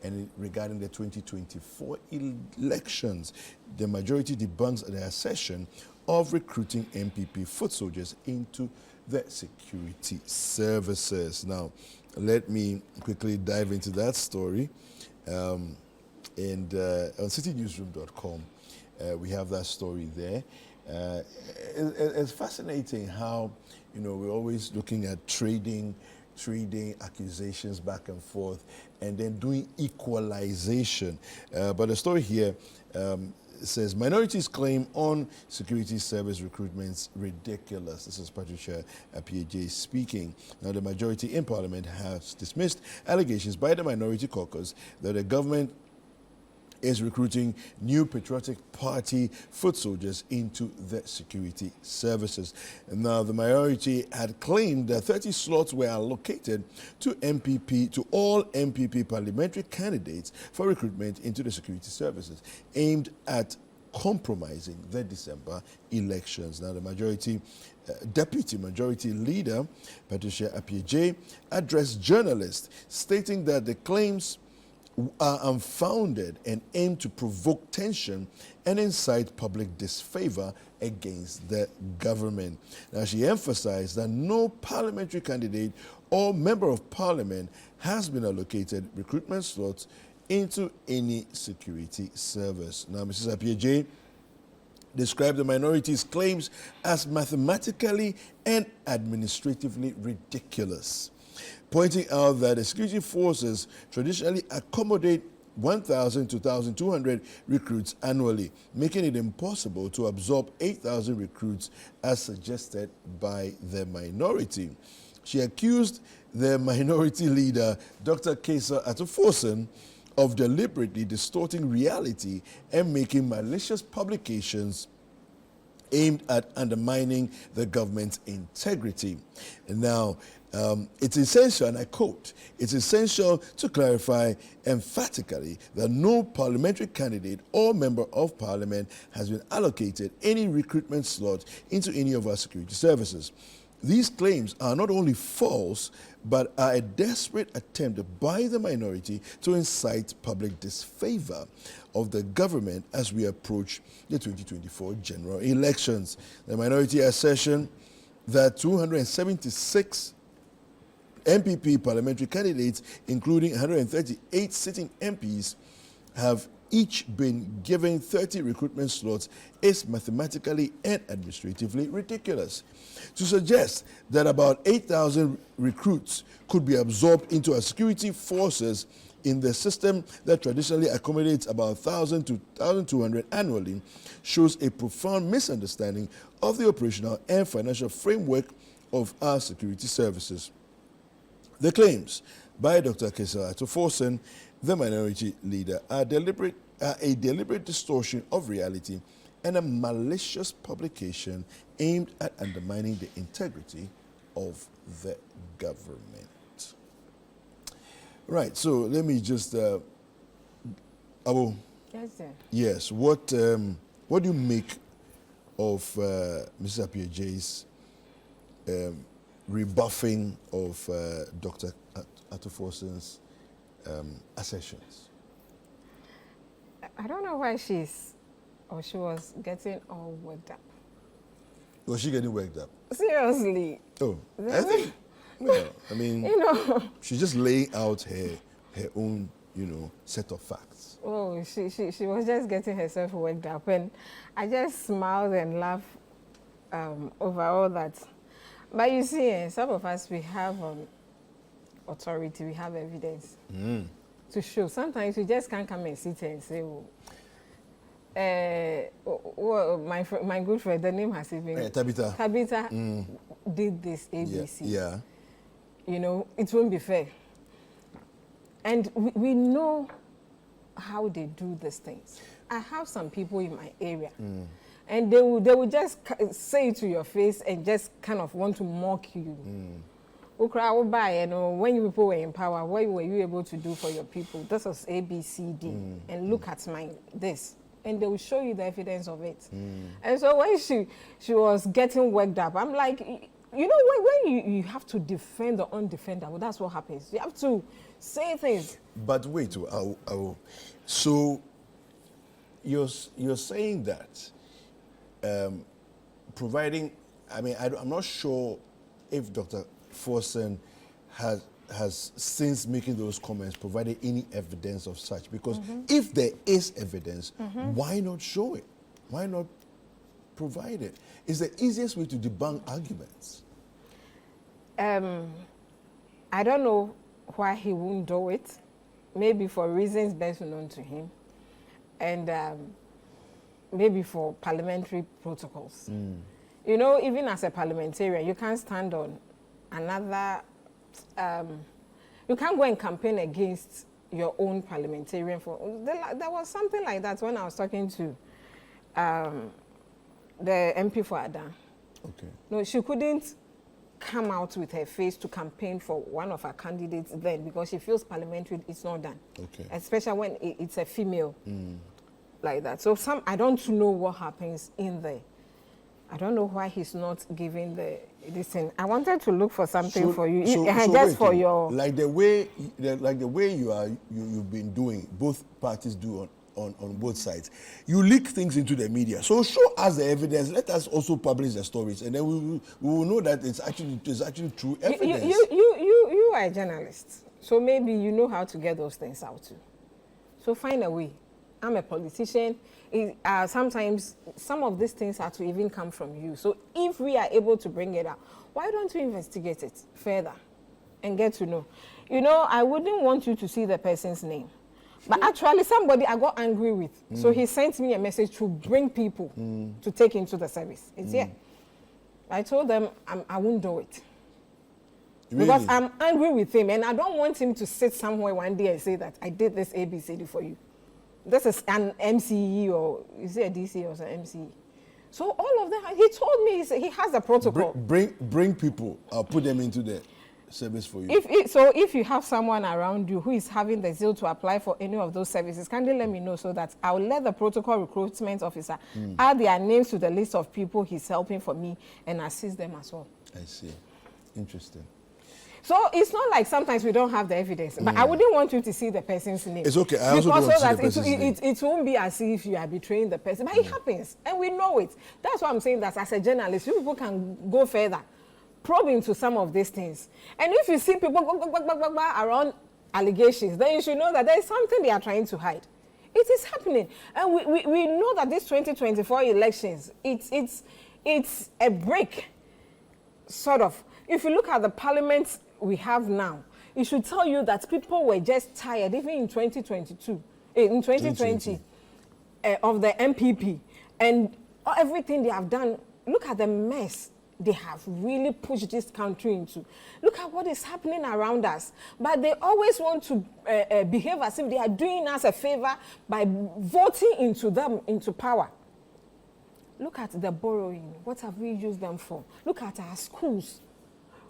and regarding the 2024 elections. The majority debunks the assertion of recruiting NPP foot soldiers into the security services. Now, let me quickly dive into that story. On citinewsroom.com, we have that story there. It's fascinating how, we're always looking at trading accusations back and forth and then doing equalization. But the story here says, minorities claim on security service recruitments ridiculous. This is Patricia Appiagyei speaking. Now, the majority in Parliament has dismissed allegations by the minority caucus that the government is recruiting new patriotic party foot soldiers into the security services. And now, the minority had claimed that 30 slots were allocated to all NPP parliamentary candidates for recruitment into the security services, aimed at compromising the December elections. Now, the Deputy Majority Leader, Patricia Appiagyei, addressed journalists, stating that the claims are unfounded and aim to provoke tension and incite public disfavor against the government. Now, she emphasized that no parliamentary candidate or member of parliament has been allocated recruitment slots into any security service. Now, Mrs. Appiagyei described the minority's claims as mathematically and administratively ridiculous, pointing out that the security forces traditionally accommodate 1,000 to 1,200 recruits annually, making it impossible to absorb 8,000 recruits as suggested by the minority. She accused the minority leader, Dr. Kesa Atufosun, of deliberately distorting reality and making malicious publications aimed at undermining the government's integrity. And now, it's essential, and I quote, "It's essential to clarify emphatically that no parliamentary candidate or member of parliament has been allocated any recruitment slot into any of our security services. These claims are not only false, but are a desperate attempt by the minority to incite public disfavor of the government as we approach the 2024 general elections." The minority assertion that 276 NPP parliamentary candidates, including 138 sitting MPs, have each been given 30 recruitment slots is mathematically and administratively ridiculous. To suggest that about 8,000 recruits could be absorbed into our security forces in the system that traditionally accommodates about 1,000 to 1,200 annually shows a profound misunderstanding of the operational and financial framework of our security services. The claims by Dr. Kesa Atufosun, the minority leader, are a deliberate distortion of reality and a malicious publication aimed at undermining the integrity of the government. Right, so let me just, Abu. Yes, sir. Yes, what do you make of Mrs. Appiagyei's rebuffing of Dr. Atufosun's assertions? I don't know why she was getting all worked up. Was she getting worked up? Seriously. Oh, I think, well, I mean, she's just laying out her own, set of facts. Oh, she was just getting herself worked up, and I just smiled and laughed over all that. But you see, some of us, we have authority, we have evidence to show. Sometimes we just can't come and sit and say, my good friend, the name has even... Tabitha. Tabitha did this ABC. Yeah. It won't be fair. And we know how they do these things. I have some people in my area. And they will just say it to your face and just kind of want to mock you. When you people were in power, what were you able to do for your people? This was A, B, C, D. And look at this. And they will show you the evidence of it. And so when she was getting worked up, I'm like, when you have to defend the undefendable, that's what happens. You have to say things. But wait, so you're saying that providing, I mean, I'm not sure if Dr. Forsen has since making those comments provided any evidence of such, because if there is evidence, why not show it? Why not provide it? It's the easiest way to debunk arguments. I don't know why he won't do it. Maybe for reasons best known to him, and maybe for parliamentary protocols. You know, even as a parliamentarian, you can't stand on another. You can't go and campaign against your own parliamentarian. There was something like that when I was talking to the MP for Adan. Okay. No, she couldn't come out with her face to campaign for one of her candidates then because she feels parliamentary it's not done. Okay. Especially when it's a female like that. So I don't know what happens in there. I don't know why he's not giving this thing. I wanted to look for something for you, just for your like the way you've been doing. Both parties do on both sides. You leak things into the media. So show us the evidence. Let us also publish the stories, and then we will know that it's actually true evidence. You are a journalist, so maybe you know how to get those things out too. So find a way. I'm a politician. Sometimes some of these things have to even come from you. So if we are able to bring it out, why don't we investigate it further and get to know? You know, I wouldn't want you to see the person's name. But actually, somebody I got angry with. So he sent me a message to bring people to take into the service. It's here. I told them I won't do it. Really? Because I'm angry with him, and I don't want him to sit somewhere one day and say that I did this ABCD for you. This is an MCE, or is it a DC or an MCE? So all of them, he told me he has a protocol. Bring people. I'll put them into the service for you. If you have someone around you who is having the zeal to apply for any of those services, kindly let me know so that I'll let the protocol recruitment officer add their names to the list of people he's helping for me and assist them as well. I see. Interesting. So it's not like sometimes we don't have the evidence, but I wouldn't want you to see the person's name. It's okay. I also don't want to see the person's name. It won't be as if you are betraying the person, but it happens, and we know it. That's why I'm saying that as a journalist, you people can go further, probe into some of these things. And if you see people go around allegations, then you should know that there is something they are trying to hide. It is happening. And we know that these 2024 elections, it's a break, sort of. If you look at the parliament we have now, it should tell you that people were just tired, even in 2022, in 2020, of the NPP. And everything they have done, look at the mess they have really pushed this country into. Look at what is happening around us. But they always want to behave as if they are doing us a favor by voting into power. Look at the borrowing. What have we used them for? Look at our schools.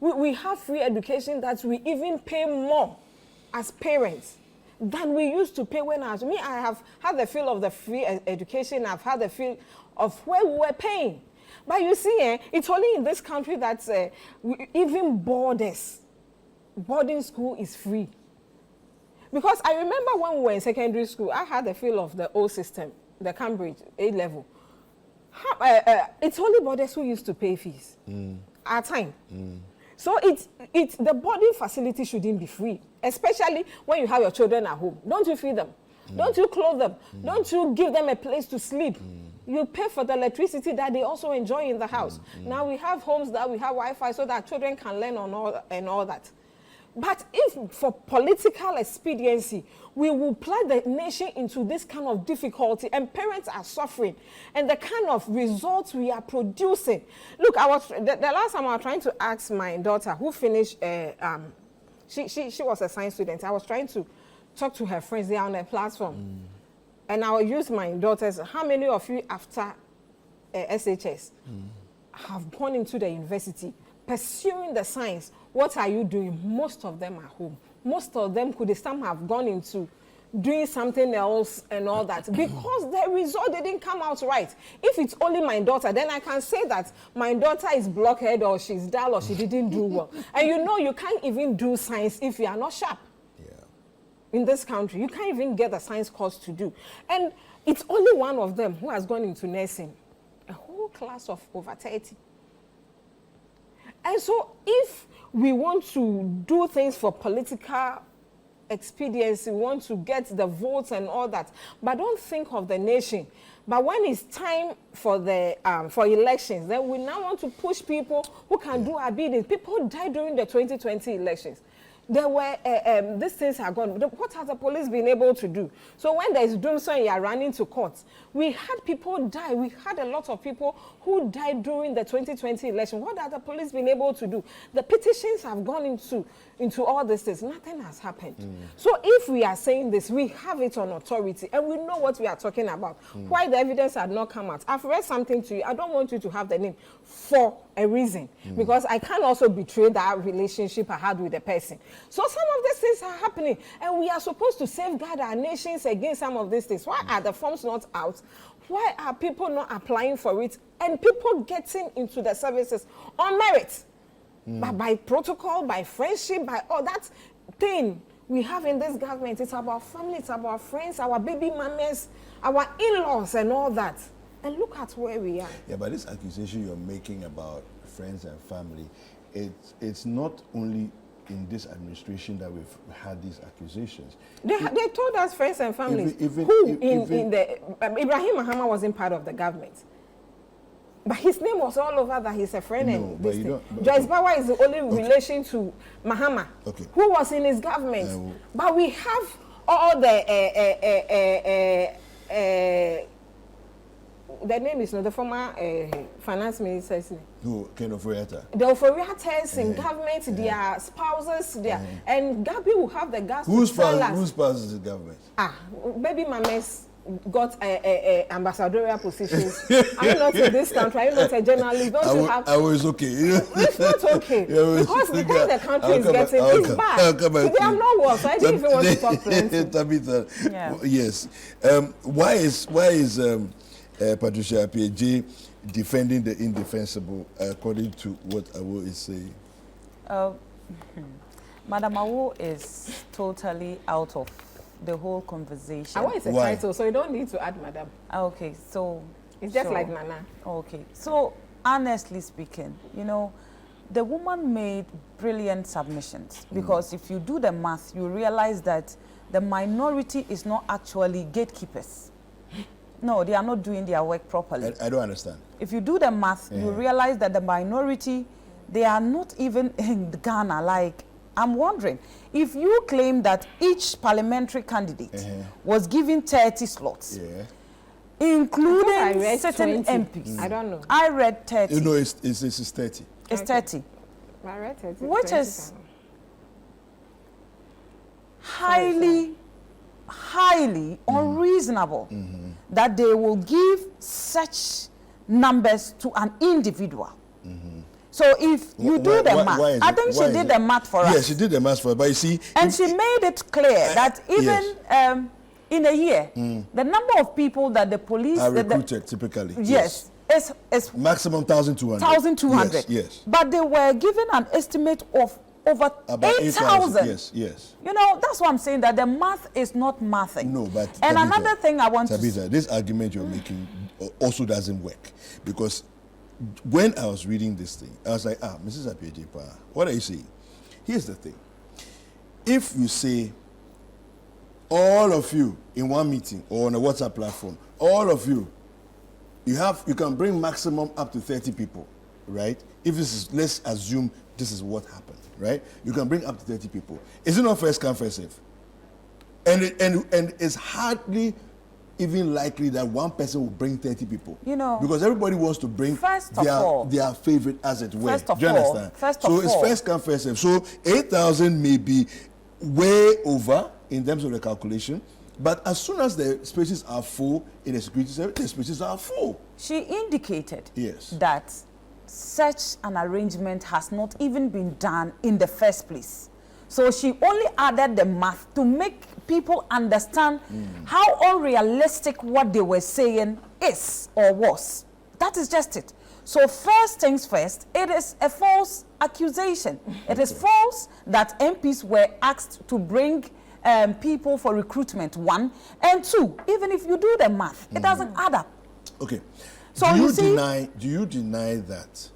We have free education that we even pay more as parents than we used to pay when I have had the feel of the free education. I've had the feel of where we were paying. But you see, it's only in this country that even boarding school is free. Because I remember when we were in secondary school, I had the feel of the old system, the Cambridge A-level. It's only boarders who used to pay fees at time. So the boarding facility shouldn't be free, especially when you have your children at home. Don't you feed them? Don't you clothe them? Don't you give them a place to sleep? You pay for the electricity that they also enjoy in the house. Now we have homes that we have Wi-Fi so that children can learn and all that. But if for political expediency, we will plug the nation into this kind of difficulty and parents are suffering and the kind of results we are producing. Look, the last time I was trying to ask my daughter who finished, she was a science student. I was trying to talk to her friends there on a platform. And I will use my daughters. How many of you after SHS have gone into the university pursuing the science? What are you doing? Most of them are home. Most of them some have gone into doing something else and all that because the result didn't come out right. If it's only my daughter, then I can say that my daughter is blockhead or she's dull or she didn't do well. And you know you can't even do science if you are not sharp. in this country. You can't even get a science course to do. And it's only one of them who has gone into nursing. A whole class of over 30. And so if we want to do things for political expediency, we want to get the votes and all that, but don't think of the nation. But when it's time for the for elections, then we now want to push people who can do our bidding. People died during the 2020 elections. There were, these things are gone. What has the police been able to do? So when there is doomsday and you are running to courts, we had people die. We had a lot of people who died during the 2020 election. What has the police been able to do? The petitions have gone into all these things. Nothing has happened. So if we are saying this, we have it on authority and we know what we are talking about. Why the evidence had not come out? I've read something to you. I don't want you to have the name for a reason, because I can also betray that relationship I had with the person. So some of these things are happening, and we are supposed to safeguard our nations against some of these things. Why are the forms not out? Why are people not applying for it? And people getting into the services on merit, but by protocol, by friendship, by all that thing we have in this government. It's about family, it's about friends, our baby mamas, our in-laws, and all that. And look at where we are. Yeah, but this accusation you're making about friends and family, it's not only in this administration that we've had these accusations. They told us friends and families. Ibrahim Mahama wasn't part of the government. But his name was all over that he's a friend. No, and but this you thing. don't. Joyce Bauer is the only relation to Mahama, who was in his government. But we have all the name is not the former finance minister. Who? Ken Oforiatta. The Oforiattas in government, their spouses, and Gabi will have the gas. Whose spouse is the government? Baby mamas got ambassadorial positions. Are you not in this country? Are you not a journalist? Don't you have? I was okay. It's not okay. Because the thing the country is getting is bad. Today I'm not worse. I didn't even want to talk plenty. Tabitha, yes. Why is Patricia PJ defending the indefensible, according to what Awo is saying? Madam Awo is totally out of the whole conversation. Awo is a title, so you don't need to add Madam. Okay, so it's just like Nana. Okay, so honestly speaking, you know, the woman made brilliant submissions, because if you do the math, you realize that the minority is not actually gatekeepers. No, they are not doing their work properly. I don't understand. If you do the math, you realize that the minority, they are not even in Ghana. Like, I'm wondering, if you claim that each parliamentary candidate was given 30 slots, including certain 20. MPs. I don't know. I read 30. You know, it's 30. It's 30. I read 30. Which is highly unreasonable that they will give such numbers to an individual. So if you do the math, I think she did the math for us. Yes, she did the math for us, but you see... And she made it clear that even in a year, the number of people that the police... are recruited, typically. Yes. Is maximum 1,200. 1,200. Yes. But they were given an estimate of over 8,000. Yes. You know, that's what I'm saying, that the math is not mathing. No, but and Tabitha, another thing I want to say, this argument you're making also doesn't work, because when I was reading this thing, I was like, Mrs. Apiejepa, what are you saying? Here's the thing. If you say all of you in one meeting or on a WhatsApp platform, all of you, you can bring maximum up to 30 people, right? If this is, let's assume this is what happened, right? You can bring up to 30 people. Is it not first come, first serve? And it's hardly even likely that one person will bring 30 people. You know, because everybody wants to bring their favorite, as it were. Do you understand? So it's first come, first serve. So 8,000 may be way over in terms of the calculation. But as soon as the spaces are full in the security service, the spaces are full. She indicated that such an arrangement has not even been done in the first place. So she only added the math to make people understand how unrealistic what they were saying is or was. That is just it. So first things first, it is a false accusation. It is false that MPs were asked to bring people for recruitment, one. And two, even if you do the math, it doesn't add up. Okay. So do you deny that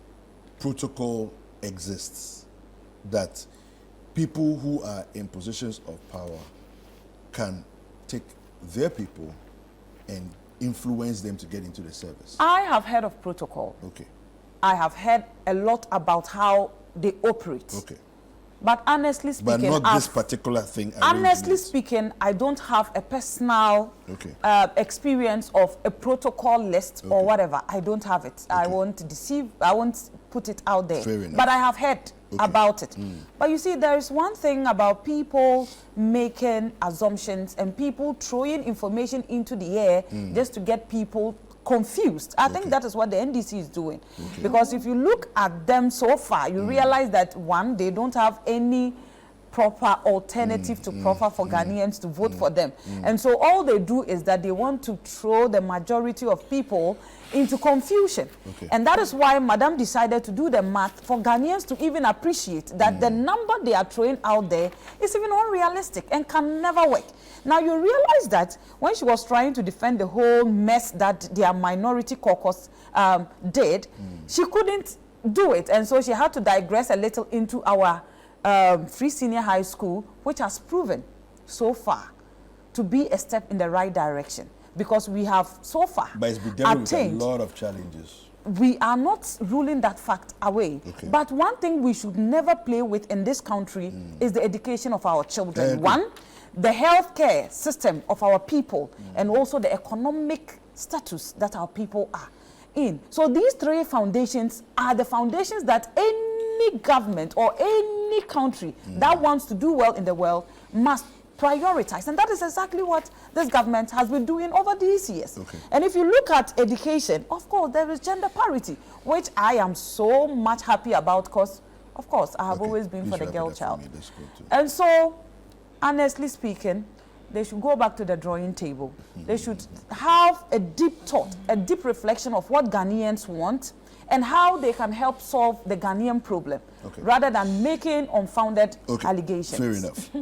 protocol exists, that people who are in positions of power can take their people and influence them to get into the service? I have heard of protocol. Okay. I have heard a lot about how they operate. Okay. But honestly speaking, but not this particular thing. Honestly speaking, I don't have a personal experience of a protocol list or whatever. I don't have it. I won't deceive. I won't put it out there. Fair enough. But I have heard about it. But you see, there is one thing about people making assumptions and people throwing information into the air just to get people confused. I think that is what the NDC is doing. Because if you look at them so far, you realize that one, they don't have any proper alternative to proffer for Ghanaians to vote for them. And so all they do is that they want to throw the majority of people into confusion. And that is why Madam decided to do the math for Ghanaians to even appreciate that the number they are throwing out there is even unrealistic and can never work. Now you realize that when she was trying to defend the whole mess that their minority caucus did, she couldn't do it. And so she had to digress a little into our free senior high school, which has proven so far to be a step in the right direction, because we have so far attained a lot of challenges. We are not ruling that fact away. But one thing we should never play with in this country is the education of our children. One, the healthcare system of our people, and also the economic status that our people are in. So these three foundations are the foundations that any government or any country that wants to do well in the world must prioritize. And that is exactly what this government has been doing over these years. And if you look at education, of course, there is gender parity, which I am so much happy about, because, of course, I have always been for the girl child. And so, honestly speaking, they should go back to the drawing table. They should have a deep thought, a deep reflection of what Ghanaians want and how they can help solve the Ghanaian problem, rather than making unfounded allegations. Fair enough.